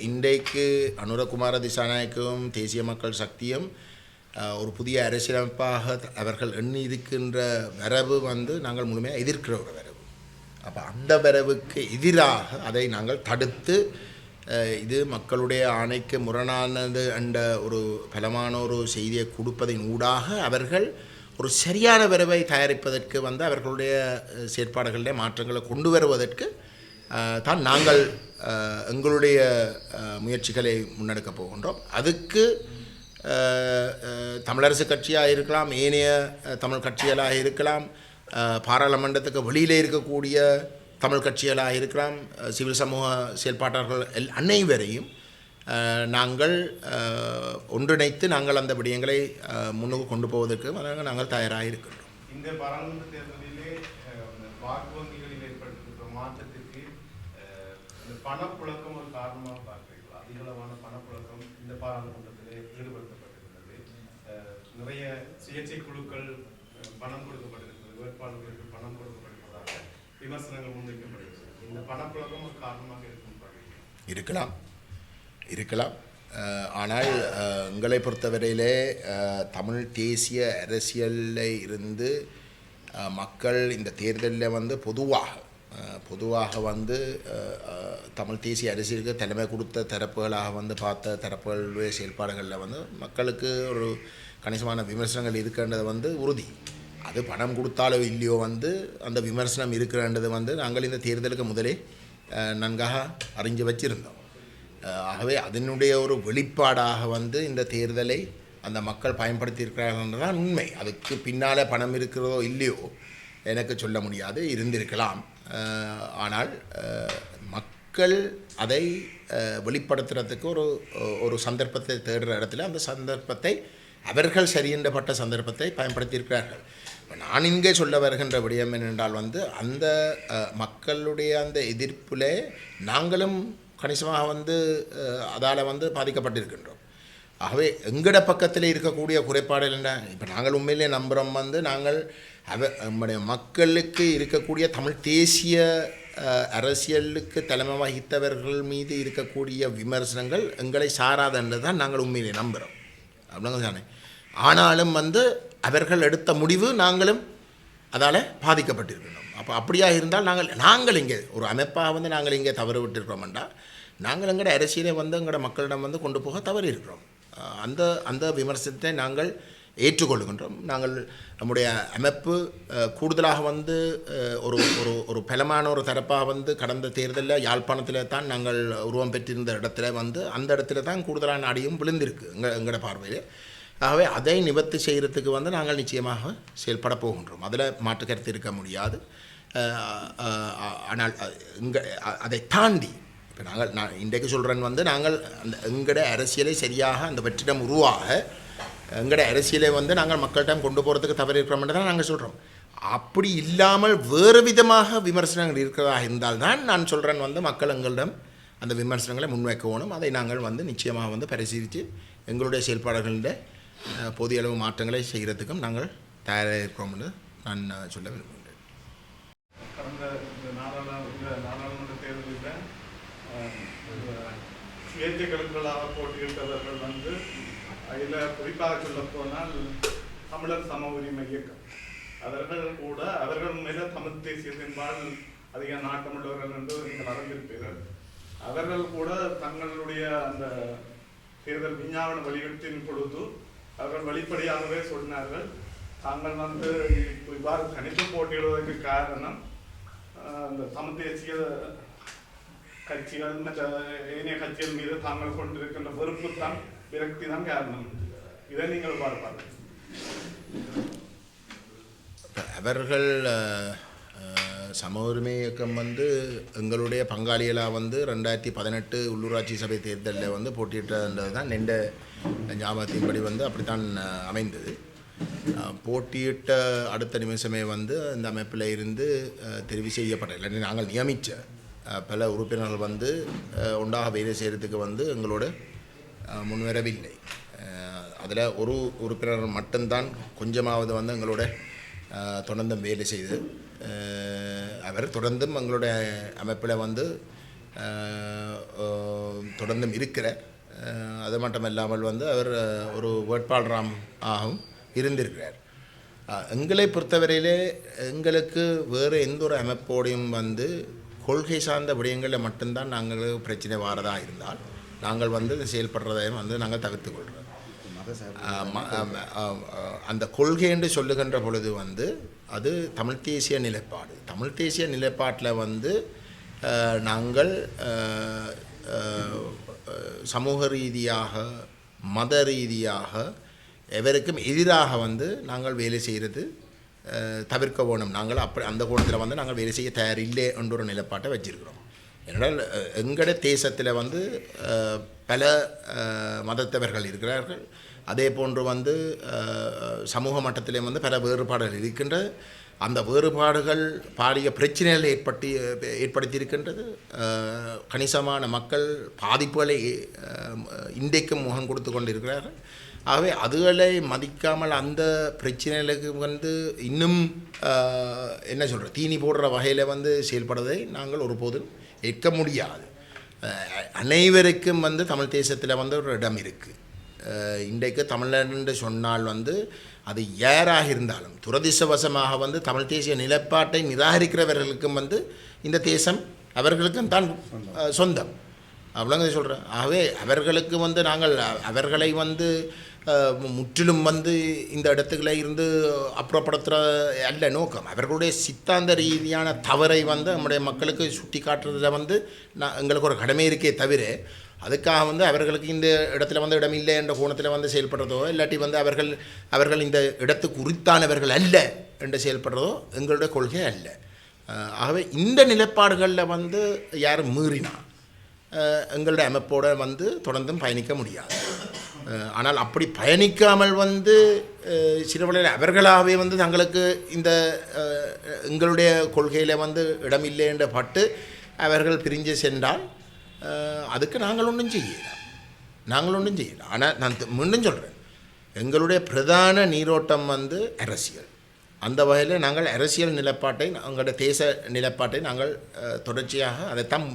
இன்றைக்கு அனுரகுமார திசாநாயக்கவும் தேசிய மக்கள் சக்தியும் ஒரு புதிய அரசியலமைப்பாக அவர்கள் எண்ணி இருக்கின்ற வரவு நாங்கள் முழுமையாக எதிர்க்கிற ஒரு வரவு. அப்போ அந்த வரவுக்கு எதிராக அதை நாங்கள் தடுத்து இது மக்களுடைய ஆணைக்கு முரணானது என்ற ஒரு பலமான ஒரு செய்தியை கொடுப்பதின் ஊடாக அவர்கள் ஒரு சரியான வரவை தயாரிப்பதற்கு அவர்களுடைய செயற்பாடுகளிலே மாற்றங்களை கொண்டு வருவதற்கு தான் நாங்கள் எங்களுடைய முயற்சிகளை முன்னெடுக்கப் போகின்றோம். அதுக்கு தமிழரசு கட்சியாக இருக்கலாம், ஏனைய தமிழ் கட்சிகளாக இருக்கலாம், பாராளுமன்றத்துக்கு வெளியிலே இருக்கக்கூடிய தமிழ் கட்சிகளாக இருக்கலாம், சிவில் சமூக செயல்பாட்டாளர்கள் அனைவரையும் நாங்கள் ஒன்றிணைத்து நாங்கள் அந்த விடயங்களை முன்னுக்கு கொண்டு போவதற்கு நாங்கள் தயாராக இருக்கின்றோம்.
இந்த பாராளுமன்ற தேர்தலிலே வாக்குவங்கிகளில் ஏற்பட்டிருக்கிற மாற்றத்திற்கு பணப்புழக்கம் ஒரு காரணமாக பார்க்கிறீர்கள். அதிகளவான பணப்புழக்கம் இந்த பாராளுமன்றத்திலே ஈடுபடுத்தப்பட்டிருக்கிறது. நிறைய சுயேட்சை குழுக்கள் பணம் கொடுக்கப்பட்டிருக்கிறது, வேட்பாளர்களுக்கு பணம் கொடுக்கப்பட்டிருப்பதாக விமர்சனங்கள் முன்வைக்கப்படுகிறது. இந்த பணப்புழக்கம் ஒரு காரணமாக
இருக்கலாம். ஆனால் எங்களை பொறுத்தவரையிலே தமிழ் தேசிய அரசியலில் இருந்து மக்கள் இந்த தேர்தலில் பொதுவாக தமிழ் தேசிய அரசியலுக்கு தலைமை கொடுத்த தரப்புகளாக பார்த்த தரப்புகளுடைய செயல்பாடுகளில் மக்களுக்கு ஒரு கணிசமான விமர்சனங்கள் இருக்கின்றது உறுதி. அது பணம் கொடுத்தாலோ இல்லையோ அந்த விமர்சனம் இருக்கிறன்றது நாங்கள் இந்த தேர்தலுக்கு முதலே நன்காக அறிஞ்சு வச்சிருந்தோம். ஆகவே அதனுடைய ஒரு வெளிப்பாடாக இந்த தேர்தலை அந்த மக்கள் பயன்படுத்தியிருக்கிறார்கள் தான் உண்மை. அதுக்கு பின்னால் பணம் இருக்கிறதோ இல்லையோ எனக்கு சொல்ல முடியாது, இருந்திருக்கலாம். ஆனால் மக்கள் அதை வெளிப்படுத்துறதுக்கு ஒரு சந்தர்ப்பத்தை தேடுற இடத்துல அந்த சந்தர்ப்பத்தை அவர்கள் சரியென்றப்பட்ட சந்தர்ப்பத்தை பயன்படுத்தியிருக்கிறார்கள். நான் இங்கே சொல்ல வருகின்ற விடயம் என்னென்றால் அந்த மக்களுடைய அந்த எதிர்ப்பில் நாங்களும் கணிசமாக அதால் பாதிக்கப்பட்டிருக்கின்றோம். ஆகவே எங்கட பக்கத்தில் இருக்கக்கூடிய குறைபாடுகள் என்ன? இப்போ நாங்கள் உண்மையிலே நம்புகிறோம் நாங்கள் நம்முடைய மக்களுக்கு இருக்கக்கூடிய தமிழ் தேசிய அரசியலுக்கு தலைமை வகித்தவர்கள் மீது இருக்கக்கூடிய விமர்சனங்கள் எங்களை சாராதன்று தான் நாங்கள் உண்மையிலே நம்புகிறோம். அப்படிங்க தானே. ஆனாலும் அவர்கள் எடுத்த முடிவு நாங்களும் அதால் பாதிக்கப்பட்டிருக்கின்றோம். அப்போ அப்படியாக இருந்தால் நாங்கள் இங்கே ஒரு அமைப்பாக நாங்கள் இங்கே தவறு விட்டுருக்கிறோம்டா நாங்கள் எங்களோட அரசியலை எங்களோட மக்களிடம் கொண்டு போக தவறு இருக்கிறோம். அந்த விமர்சனத்தை நாங்கள் ஏற்றுக்கொள்கின்றோம். நாங்கள் நம்முடைய அமைப்பு கூடுதலாக ஒரு ஒரு பலமான ஒரு தரப்பாக கடந்த தேர்தலில் யாழ்ப்பாணத்தில் தான் நாங்கள் உருவம் பெற்றிருந்த இடத்துல அந்த இடத்துல தான் கூடுதலான அடியும் விழுந்திருக்கு எங்களோட பார்வையில். ஆகவே அதை நிவர்த்தி செய்கிறதுக்கு நாங்கள் நிச்சயமாக செயல்பட போகின்றோம். அதில் மாற்று கருத்து இருக்க முடியாது. ஆனால் அதை தாண்டி இப்போ நான் இன்றைக்கு சொல்கிறேன் நாங்கள் அந்த எங்களோட அரசியலை சரியாக அந்த வெற்றிடம் உருவாக எங்களோட அரசியலை நாங்கள் மக்களிடம் கொண்டு போகிறதுக்கு தவறு இருக்கிறோம்னு தான் நாங்கள் சொல்கிறோம். அப்படி இல்லாமல் வேறு விதமாக விமர்சனங்கள் இருக்கிறதா இருந்தால்தான் நான் சொல்கிறேன் மக்கள் எங்களிடம் அந்த விமர்சனங்களை முன்வைக்கணும். அதை நாங்கள் நிச்சயமாக பரிசீலித்து எங்களுடைய செயல்பாடுகளில் போதிய அளவு மாற்றங்களை செய்கிறதுக்கும் நாங்கள் தயாராக இருக்கிறோம் என்று நான் சொல்ல விரும்புகிறேன்.
கடந்த நாடாளுமன்ற தேர்தலில் சுயேட்சை கருத்துக்களாக போட்டியிட்டவர்கள் அதில் குறிப்பாக சொல்ல போனால் தமிழர் சம உரிமை இயக்கம் அவர்கள் மேலே தமிழ் தேசியத்தின்பால் அதிக நாட்டமுள்ளவர்கள் என்று நீங்கள் அறிந்திருப்பீர்கள். அவர்கள் கூட தங்களுடைய அந்த தேர்தல் விஞ்ஞாபன வெளியீட்டின் பொழுது அவர்கள் வெளிப்படையாகவே சொன்னார்கள், தாங்கள் இவ்வாறு தனித்து போட்டியிடுவதற்கு காரணம் அந்த தமிழ் தேசிய கட்சிகள் மற்ற ஏனைய கட்சிகள் மீது தாங்கள் கொண்டிருக்கின்ற வெறுப்பு தான் விரக்தி தான் காரணம். இதை நீங்கள் பார்ப்பார்கள்.
அவர்கள் சம உரிமை இயக்கம் எங்களுடைய பங்காளிகளாக 2018 உள்ளூராட்சி சபை தேர்தலில் போட்டியிட்டது தான் நின்ற ஞாபகத்தின்படி அப்படித்தான் அமைந்தது. போட்டியிட்ட அடுத்த நிமிஷமே அந்த அமைப்பில் இருந்து தெரிவு செய்யப்பட்ட, இல்லாட்டி நாங்கள் நியமித்த பல உறுப்பினர்கள் வந்து ஒன்றாக வேலை செய்கிறதுக்கு வந்து எங்களோட முன்வரவில்லை. அதில் ஒரு உறுப்பினர் மட்டும்தான் கொஞ்சமாவது வந்து எங்களோட தொடர்ந்து வேலை செய்து அவர் தொடர்ந்தும் எங்களுடைய அமைப்பில் வந்து தொடர்ந்தும் இருக்கிற, அது மட்டும் இல்லாமல் வந்து அவர் ஒரு வேட்பாளராகவும் இருந்திருக்கிறார். எங்களை பொறுத்தவரையிலே எங்களுக்கு வேறு எந்த ஒரு அமைப்போடையும் வந்து கொள்கை சார்ந்த விடயங்களில் மட்டும்தான் நாங்கள் பிரச்சனை வாரதாக இருந்தால் நாங்கள் வந்து செயல்படுறதையும் வந்து நாங்கள் தவிர்த்து கொள்கிறோம். அந்த கொள்கை என்று சொல்லுகின்ற பொழுது வந்து அது தமிழ் தேசிய நிலைப்பாடு. தமிழ் தேசிய நிலைப்பாட்டில் வந்து நாங்கள் சமூக ரீதியாக மத ரீதியாக எவருக்கும் எதிராக வந்து நாங்கள் வேலை செய்கிறது தவிர்க்க வேணும். நாங்கள் அப்படி அந்த கோணத்தில் வந்து நாங்கள் வேலை செய்ய தயாரில்லை என்ற ஒரு நிலைப்பாட்டை வச்சுருக்கிறோம். ஏனென்றால் எங்களோட தேசத்தில் வந்து பல மதத்தவர்கள் இருக்கிறார்கள். அதே போன்று வந்து சமூக மட்டத்திலே வந்து பல வேறுபாடுகள் இருக்கின்றது. அந்த வேறுபாடுகள் பாரிய பிரச்சனைகளை ஏற்படுத்தியிருக்கின்றது. கணிசமான மக்கள் பாதிப்புகளை இன்றைக்கும் முகம் கொடுத்து கொண்டு இருக்கிறார்கள். ஆகவே அதுகளை மதிக்காமல் அந்த பிரச்சனைகளுக்கு வந்து இன்னும் என்ன சொல்கிற தீனி போடுற வகையில் வந்து செயல்படுவதை நாங்கள் ஒருபோதும் ஏற்க முடியாது. அனைவருக்கும் வந்து தமிழ் தேசத்தில் வந்து ஒரு இடம் இருக்குது. இன்றைக்கு தமிழ்நாடு சொன்னால் வந்து அது யாராக இருந்தாலும் துரதிர்ஷ்டவசமாக வந்து தமிழ் தேசிய நிலைப்பாட்டை நிராகரிக்கிறவர்களுக்கும் வந்து இந்த தேசம் அவர்களுக்கும் தான் சொந்தம். அவ்வளோங்க சொல்கிறேன். ஆகவே அவர்களுக்கு வந்து நாங்கள் அவர்களை வந்து முற்றிலும் வந்து இந்த இடத்துக்களை இருந்து அப்புறப்படுத்துகிற அல்ல நோக்கம். அவர்களுடைய சித்தாந்த ரீதியான தவறை வந்து நம்முடைய மக்களுக்கு சுட்டி காட்டுறதுல வந்து எங்களுக்கு ஒரு கடமை இருக்கே தவிர அதுக்காக வந்து அவர்களுக்கு இந்த இடத்துல வந்து இடம் இல்லை என்ற கோணத்தில் வந்து செயல்படுறதோ இல்லாட்டி வந்து அவர்கள் இந்த இடத்துக்கு உரித்தானவர்கள் அல்ல என்று செயல்படுறதோ எங்களுடைய கொள்கை அல்ல. ஆகவே இந்த நிலைப்பாடுகளில் வந்து யாரும் மீறினா எங்களுடைய அமைப்போடு வந்து தொடர்ந்தும் பயணிக்க முடியாது. ஆனால் அப்படி பயணிக்காமல் வந்து சிறுவர்கள் அவர்களாகவே வந்து தங்களுக்கு இந்த எங்களுடைய கொள்கையில் வந்து இடமில்லை என்ற பட்டு அவர்கள் பிரிஞ்சு சென்றால் அதுக்கு நாங்கள் ஒன்றும் செய்யலாம். ஆனால் நான் மீண்டும் சொல்கிறேன், எங்களுடைய பிரதான நீரோட்டம் வந்து அரசியல். அந்த வகையில் நாங்கள் அரசியல் நிலைப்பாட்டை எங்களுடைய தேச நிலைப்பாட்டை நாங்கள் தொடர்ச்சியாக அதைத்தான்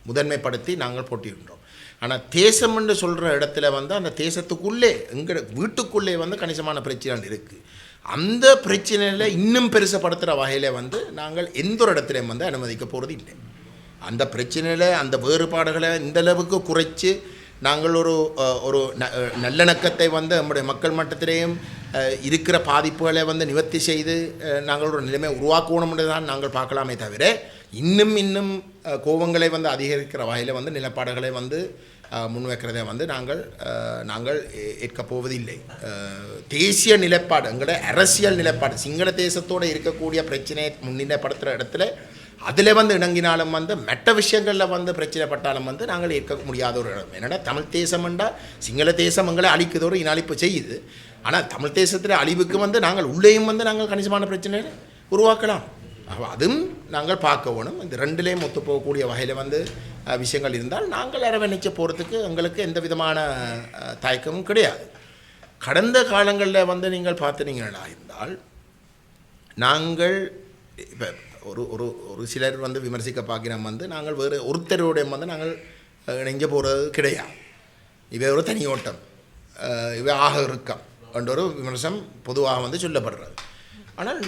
முதன்மைப்படுத்தி நாங்கள் போட்டியிருக்கிறோம். ஆனால் தேசம் என்று சொல்கிற இடத்துல வந்து அந்த தேசத்துக்குள்ளே எங்கள் வீட்டுக்குள்ளே வந்து கணிசமான பிரச்சனை இருக்குது. அந்த பிரச்சனையில் இன்னும் பெருசப்படுத்துகிற வகையில் வந்து நாங்கள் எந்த ஒரு இடத்துலையும் வந்து அனுமதிக்க போகிறது இல்லை. அந்த பிரச்சனையில் அந்த வேறுபாடுகளை இந்தளவுக்கு குறைச்சி நாங்கள் ஒரு நல்லிணக்கத்தை வந்து நம்முடைய மக்கள் மட்டத்திலேயும் இருக்கிற பாதிப்புகளை வந்து நிவர்த்தி செய்து நாங்கள் ஒரு நிலைமை உருவாக்கணும்னு தான் நாங்கள் பார்க்கலாமே தவிர இன்னும் கோபங்களை வந்து அதிகரிக்கிற வகையில் வந்து நிலப்பாடுகளை வந்து முன்வைக்கிறதை வந்து நாங்கள் ஏற்கப் போவதில்லை. தேசிய நிலைப்பாடு எங்களோட அரசியல் நிலைப்பாடு சிங்கள தேசத்தோடு இருக்கக்கூடிய பிரச்சனையை முன்னிலைப்படுத்துகிற இடத்துல அதில் வந்து இணங்கினாலும் வந்து மற்ற விஷயங்களில் வந்து பிரச்சனைப்பட்டாலும் வந்து நாங்கள் ஏற்க முடியாத ஒரு இடம். என்னென்னா தமிழ் தேசம் என்றால் சிங்கள தேசம் எங்களை அழிக்குது, ஒரு இனஅழிப்பு செய்யுது. ஆனால் தமிழ் தேசத்தில் அழிவுக்கு வந்து நாங்கள் உள்ளேயும் வந்து நாங்கள் கணிசமான பிரச்சனைகளை உருவாக்கலாம். அதுவும் நாங்கள் பார்க்க வேணும். இந்த ரெண்டுலேயும் ஒத்து போகக்கூடிய வகையில் வந்து விஷயங்கள் இருந்தால் நாங்கள் அரவணைச்சு போகிறதுக்கு எங்களுக்கு எந்த விதமான தயக்கமும் கிடையாது. கடந்த காலங்களில் வந்து நீங்கள் பார்த்துனீங்களா இருந்தால் நாங்கள் இப்போ ஒரு சிலர் வந்து விமர்சிக்க பார்க்கிறோம் வந்து நாங்கள் வேறு ஒருத்தருடைய வந்து நாங்கள் இணைஞ்ச போகிறது கிடையாது. இவை ஒரு தனி ஓட்டம், இவை ஆக இருக்கம் என்ற ஒரு விமர்சனம் பொதுவாக வந்து சொல்லப்படுறது. ஆனால்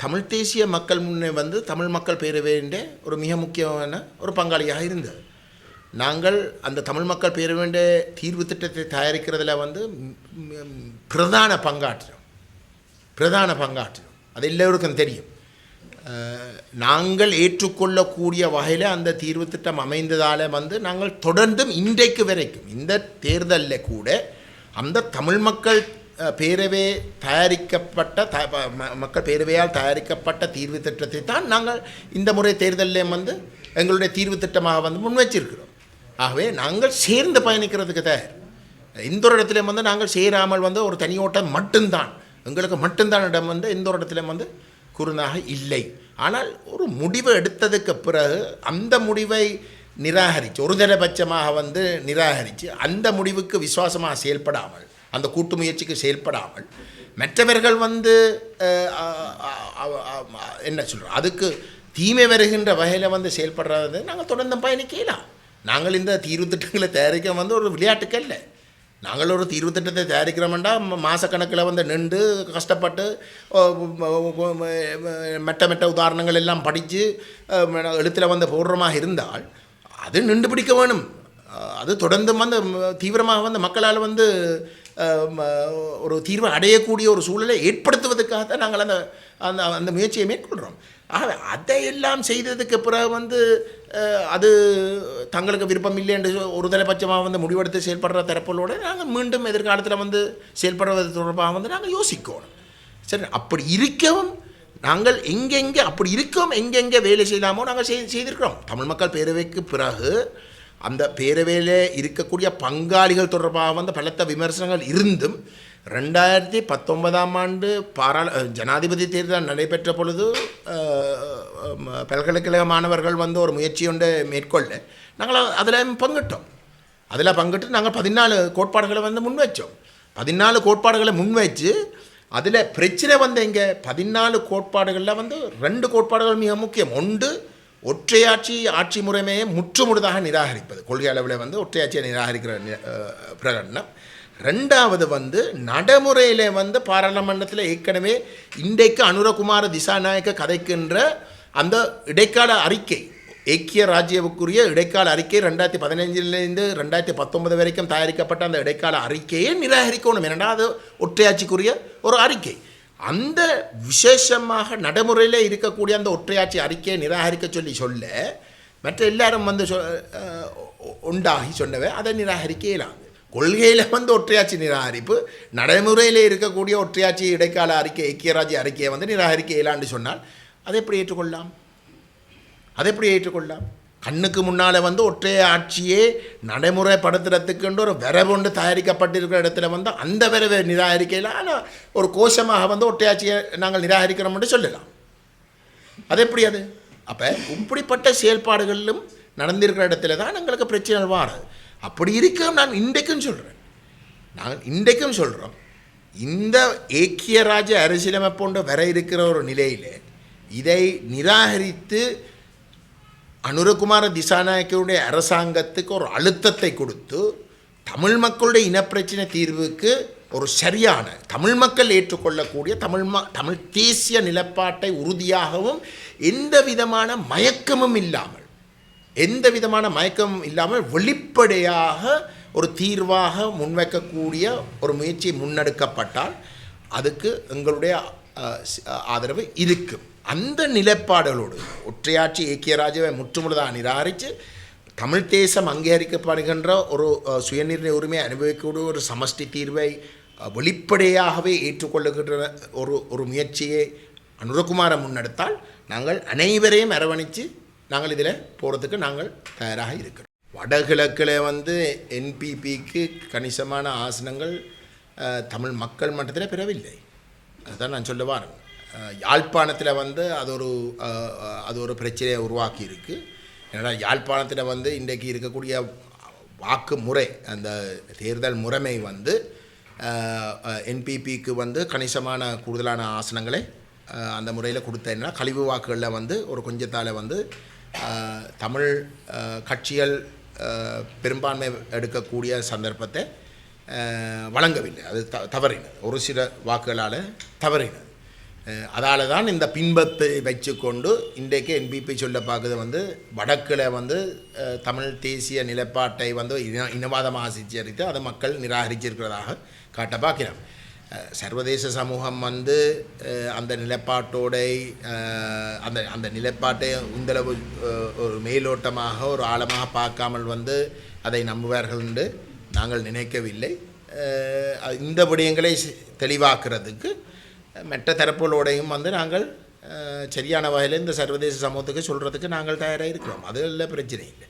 தமிழ் தேசிய மக்கள் முன்னே வந்து தமிழ் மக்கள் பேரவையின் ஒரு மிக முக்கியமான ஒரு பங்காளியாக இருந்தது. நாங்கள் அந்த தமிழ் மக்கள் பேரவையின் தீர்வு திட்டத்தை தயாரிக்கிறதுல வந்து பிரதான பங்காற்றினோம். அது எல்லோருக்கும் தெரியும். நாங்கள் ஏற்றுக்கொள்ளக்கூடிய வகையில் அந்த தீர்வு திட்டம் அமைந்ததால் வந்து நாங்கள் தொடர்ந்தும் இன்றைக்கு வரைக்கும் இந்த தேர்தலில் கூட அந்த தமிழ் மக்கள் பேரவை மக்கள் பேரவையால் தயாரிக்கப்பட்ட தீர்வு திட்டத்தை தான் நாங்கள் இந்த முறை தேர்தலில் வந்து எங்களுடைய தீர்வு திட்டமாக வந்து முன்வச்சிருக்கிறோம். ஆகவே நாங்கள் சேர்ந்து பயணிக்கிறதுக்கு தயார். எந்த ஒரு இடத்துலையும் வந்து நாங்கள் சேராமல் வந்து ஒரு தனியோட்டம் மட்டும்தான் எங்களுக்கு மட்டும்தான் இடம் வந்து எந்த ஒரு இடத்துலையும் வந்து குறுநாக இல்லை. ஆனால் ஒரு முடிவை எடுத்ததுக்கு பிறகு அந்த முடிவை நிராகரித்து ஒரு தரபட்சமாக வந்து நிராகரித்து அந்த முடிவுக்கு விசுவாசமாக செயல்படாமல் அந்த கூட்டு முயற்சிக்கு செயல்படாமல் மற்றவர்கள் வந்து என்ன சொல்கிறோம் அதுக்கு தீமை வருகின்ற வகையில் வந்து செயல்படுறது நாங்கள் தொடர்ந்து பயணிக்கலாம். நாங்கள் இந்த தீர்வு திட்டங்களை தயாரிக்க வந்து ஒரு விளையாட்டுக்கு இல்லை. நாங்கள் ஒரு தீர்வு திட்டத்தை தயாரிக்கிறோம்னா மாதக்கணக்கில் வந்து நின்று கஷ்டப்பட்டு மெட்ட உதாரணங்கள் எல்லாம் படித்து எழுத்தில் வந்து போடுறமாக இருந்தால் அது நின்று பிடிக்க வேணும். அது தொடர்ந்து வந்து தீவிரமாக வந்து மக்களால் வந்து ஒரு தீர்வை அடையக்கூடிய ஒரு சூழலை ஏற்படுத்துவதற்காக தான் நாங்கள் அந்த அந்த அந்த முயற்சியை மேற்கொள்கிறோம். ஆகவே அதையெல்லாம் செய்ததுக்கு பிறகு வந்து அது தங்களுக்கு விருப்பம் இல்லை என்று ஒரு தலைபட்சமாக வந்து முடிவெடுத்து செயல்படுற தரப்புகளோடு நாங்கள் மீண்டும் எதிர்காலத்தில் வந்து செயல்படுவது தொடர்பாக வந்து நாங்கள் யோசிக்கணும். சரி, அப்படி இருக்கவும் நாங்கள் எங்கெங்கே அப்படி இருக்கவும் எங்கெங்கே வேலை செய்யலாமோ நாங்கள் செய்திருக்கிறோம். தமிழ் மக்கள் பேரவைக்கு பிறகு அந்த பேரவையில் இருக்கக்கூடிய பங்காளிகள் தொடர்பாக வந்து பலத்த விமர்சனங்கள் இருந்தும் 2019 ஜனாதிபதி தேர்தல் நடைபெற்ற பொழுது பல்கலைக்கழக மாணவர்கள் வந்து ஒரு முயற்சி ஒன்று மேற்கொள்ள நாங்கள் அதில் பங்கிட்டோம். அதில் பங்கிட்டு நாங்கள் 14 கோட்பாடுகளை வந்து முன்வைச்சோம். 14 கோட்பாடுகளை முன்வைச்சு அதில் பிரச்சனை வந்து இங்கே 14 கோட்பாடுகளில் வந்து 2 கோட்பாடுகள் மிக முக்கியம். ஒன்று ஒற்றையாட்சி ஆட்சி முறைமையை முற்றுமுழுதாக நிராகரிப்பது, கொள்கை அளவில் வந்து ஒற்றையாட்சியை நிராகரிக்கிற பிரகடனம். ரெண்டாவது வந்து நடைமுறையில் வந்து பாராளுமன்றத்தில் ஏற்கனவே இன்றைக்கு அனுரகுமார திசாநாயக்க கதைக்கின்ற அந்த இடைக்கால அறிக்கை, ஐக்கிய ராஜ்யவுக்குரிய இடைக்கால அறிக்கை 2015 2019 வரைக்கும் தயாரிக்கப்பட்ட அந்த இடைக்கால அறிக்கையை நிராகரிக்கணும். ஏன்னா அது ஒற்றையாட்சிக்குரிய ஒரு அறிக்கை. அந்த விசேஷமாக நடைமுறையில் இருக்கக்கூடிய அந்த ஒற்றையாட்சி அறிக்கையை நிராகரிக்க சொல்ல மற்ற எல்லாரும் வந்து உண்டாகி சொன்னவை அதை நிராகரிக்க இயலாது. கொள்கையில் வந்து ஒற்றையாட்சி நிராகரிப்பு, நடைமுறையில் இருக்கக்கூடிய ஒற்றையாட்சி இடைக்கால அறிக்கை ஐக்கிய ராஜ்ய அறிக்கையை வந்து நிராகரிக்க இயலான்னு சொன்னால் அதை எப்படி ஏற்றுக்கொள்ளலாம்? கண்ணுக்கு முன்னால் வந்து ஒற்றைய ஆட்சியே நடைமுறைப்படுத்துறதுக்குன்ற ஒரு விரவு ஒன்று தயாரிக்கப்பட்டிருக்கிற இடத்துல வந்து அந்த விரவை நிராகரிக்கையில் ஆனால் ஒரு கோஷமாக வந்து ஒற்றையாட்சியை நாங்கள் நிராகரிக்கிறோம்னு சொல்லலாம். அது எப்படி அது? அப்போ இப்படிப்பட்ட செயல்பாடுகளிலும் நடந்திருக்கிற இடத்துல தான் எங்களுக்கு பிரச்சனை வாராது. அப்படி இருக்க நான் இன்றைக்கும் சொல்கிறோம் இந்த ஏக்கிய ராஜ்ய அரசியலமைப்போன்ற வர இருக்கிற ஒரு நிலையில் இதை நிராகரித்து அனுரகுமார திசாநாயக்கருடைய அரசாங்கத்துக்கு ஒரு அழுத்தத்தை கொடுத்து தமிழ் மக்களுடைய இனப்பிரச்சனை தீர்வுக்கு ஒரு சரியான தமிழ் மக்கள் ஏற்றுக்கொள்ளக்கூடிய தமிழ் தேசிய நிலப்பாட்டை உறுதியாகவும் எந்த விதமான மயக்கமும் இல்லாமல் வெளிப்படையாக ஒரு தீர்வாக முன்வைக்கக்கூடிய ஒரு முயற்சி முன்னெடுக்கப்பட்டால் அதுக்கு எங்களுடைய ஆதரவு இருக்கும். அந்த நிலைப்பாடுகளோடு ஒற்றையாட்சி ஐக்கிய ராஜ்யவை முற்றுமுழுதாக நிராகரித்து தமிழ் தேசம் அங்கீகரிக்கப்படுகின்ற ஒரு சுயநிர்ணய உரிமையை அனுபவிக்கக்கூடிய ஒரு சமஷ்டி தீர்வை வெளிப்படையாகவே ஏற்றுக்கொள்ளுகின்ற ஒரு முயற்சியை அனுரகுமார முன்னெடுத்தால் நாங்கள் அனைவரையும் அரவணைத்து நாங்கள் இதில் போகிறதுக்கு நாங்கள் தயாராக இருக்கிறோம். வடகிழக்கில் வந்து என்பிபிக்கு கணிசமான ஆசனங்கள் தமிழ் மக்கள் மட்டத்தில் பெறவில்லை. அதுதான் நான் சொல்ல வரேன். யாழ்ப்பாணத்தில் வந்து அது ஒரு பிரச்சனையை உருவாக்கி இருக்குது. ஏன்னா யாழ்ப்பாணத்தில் வந்து இன்றைக்கு இருக்கக்கூடிய வாக்கு முறை, அந்த தேர்தல் முறைமை வந்து என்பிபிக்கு வந்து கணிசமான கூடுதலான ஆசனங்களை அந்த முறையில் கொடுத்தேன்னா கழிவு வாக்குகளில் வந்து ஒரு கொஞ்சத்தால் வந்து தமிழ் கட்சிகள் பெரும்பான்மை எடுக்கக்கூடிய சந்தர்ப்பத்தை வழங்கவில்லை. அது தவறினது, ஒரு சில வாக்குகளால் தவறினது. அதால் தான் இந்த பின்பத்தை வச்சுக்கொண்டு இன்றைக்கு என்பிபி சொல்ல பார்க்குறது வந்து வடக்கில் வந்து தமிழ் தேசிய நிலைப்பாட்டை வந்து இனவாதமாக சித்தரித்து அதை மக்கள் நிராகரிச்சிருக்கிறதாக காட்ட பார்க்கிறோம். சர்வதேச சமூகம் வந்து அந்த நிலைப்பாட்டோட அந்த நிலைப்பாட்டை இந்தளவு ஒரு மேலோட்டமாக ஒரு ஆழமாக பார்க்காமல் வந்து அதை நம்புவார்கள் என்று நாங்கள் நினைக்கவில்லை. இந்த விடயங்களை தெளிவாக்குறதுக்கு மற்ற தரப்புகளோடையும் வந்து நாங்கள் சரியான வகையில் இந்த சர்வதேச சமூகத்துக்கு சொல்கிறதுக்கு நாங்கள் தயாராக இருக்கிறோம். அதில் பிரச்சனை இல்லை.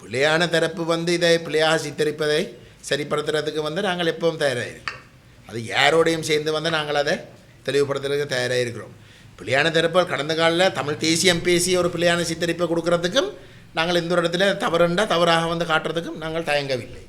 பிள்ளையான தரப்பு வந்து இதை பிள்ளையாக சித்தரிப்பதை சரிப்படுத்துறதுக்கு வந்து நாங்கள் எப்பவும் தயாராக இருக்கிறோம். அது யாரோடையும் சேர்ந்து வந்து நாங்கள் அதை தெளிவுபடுத்துறதுக்கு தயாராக இருக்கிறோம். பிள்ளையான தரப்பில் கடந்த காலில் தமிழ் தேசியம் பேசி ஒரு பிள்ளையான சித்தரிப்பை கொடுக்கறதுக்கும் நாங்கள் இந்த ஒரு இடத்துல தவறுண்டா தவறாக வந்து காட்டுறதுக்கும் நாங்கள் தயங்கவில்லை.